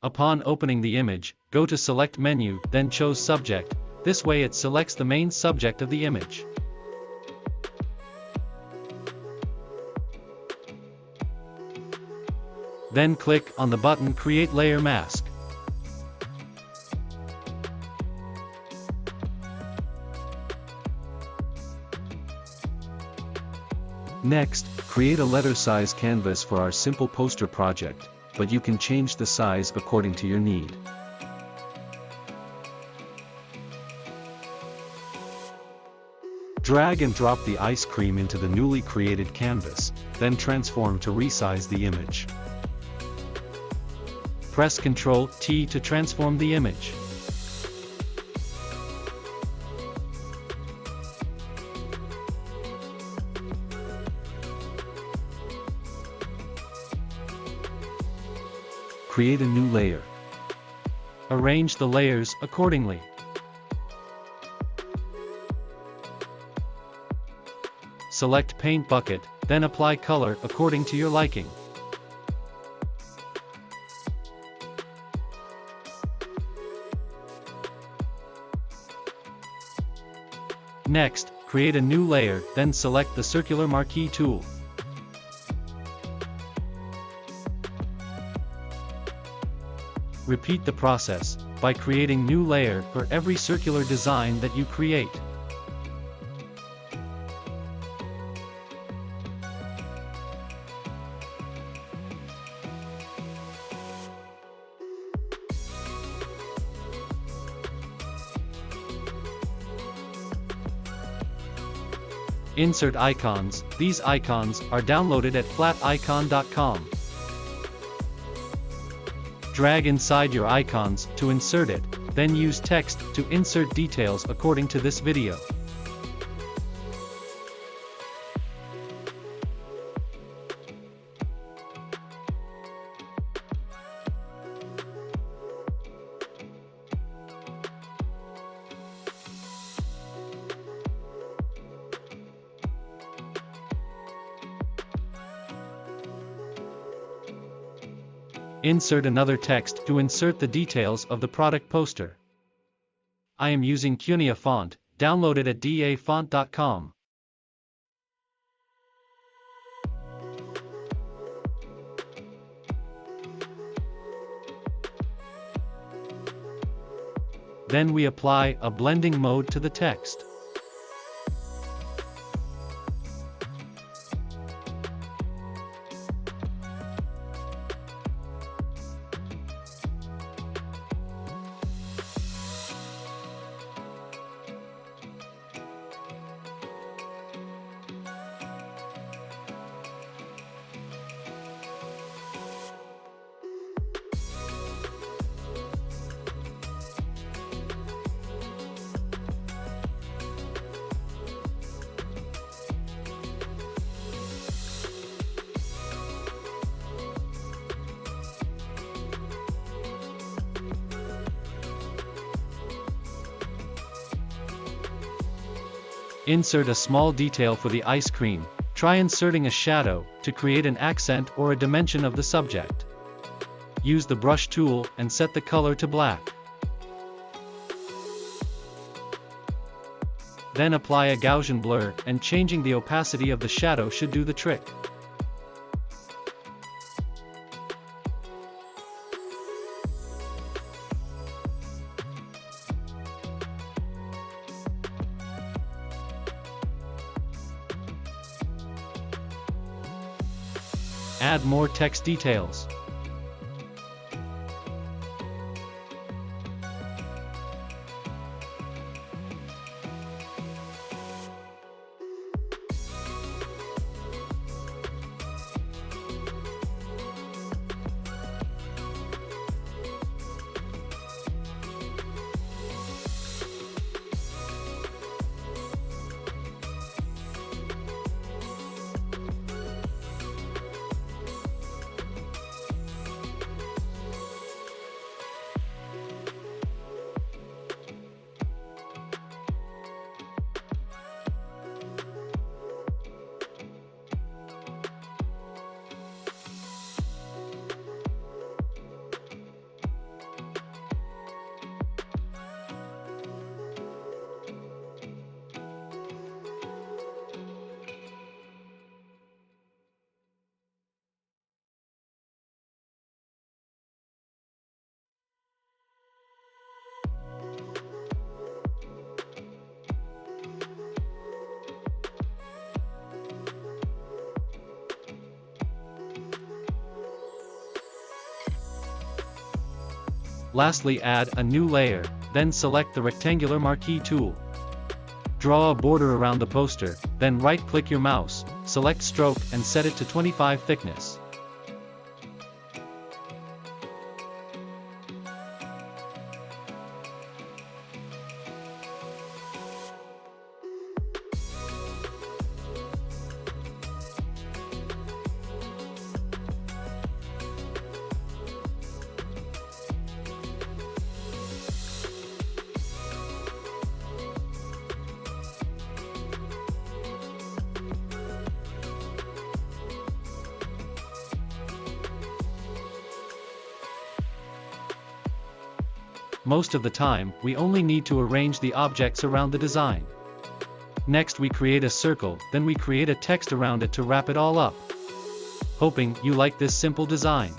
Upon opening the image, go to Select menu, then choose Subject. This way it selects the main subject of the image. Then click on the button Create Layer Mask. Next, create a letter size canvas for our simple poster project, but you can change the size according to your need. Drag and drop the ice cream into the newly created canvas, then transform to resize the image. Press Ctrl+T to transform the image. Create a new layer. Arrange the layers accordingly. Select Paint Bucket, then apply color according to your liking. Next, create a new layer, then select the Circular Marquee tool. Repeat the process by creating new layer for every circular design that you create. Insert icons. These icons are downloaded at flaticon.com. Drag inside your icons to insert it, then use text to insert details according to this video. Insert another text to insert the details of the product poster. I am using Cunia font, downloaded at dafont.com. Then we apply a blending mode to the text. Insert a small detail for the ice cream. Try inserting a shadow to create an accent or a dimension of the subject. Use the brush tool and set the color to black. Then apply a Gaussian blur, and changing the opacity of the shadow should do the trick. Add more text details. Lastly, add a new layer, then select the rectangular marquee tool. Draw a border around the poster, then right-click your mouse, select stroke and set it to 25 thickness. Most of the time, we only need to arrange the objects around the design. Next we create a circle, then we create a text around it to wrap it all up. Hoping you like this simple design.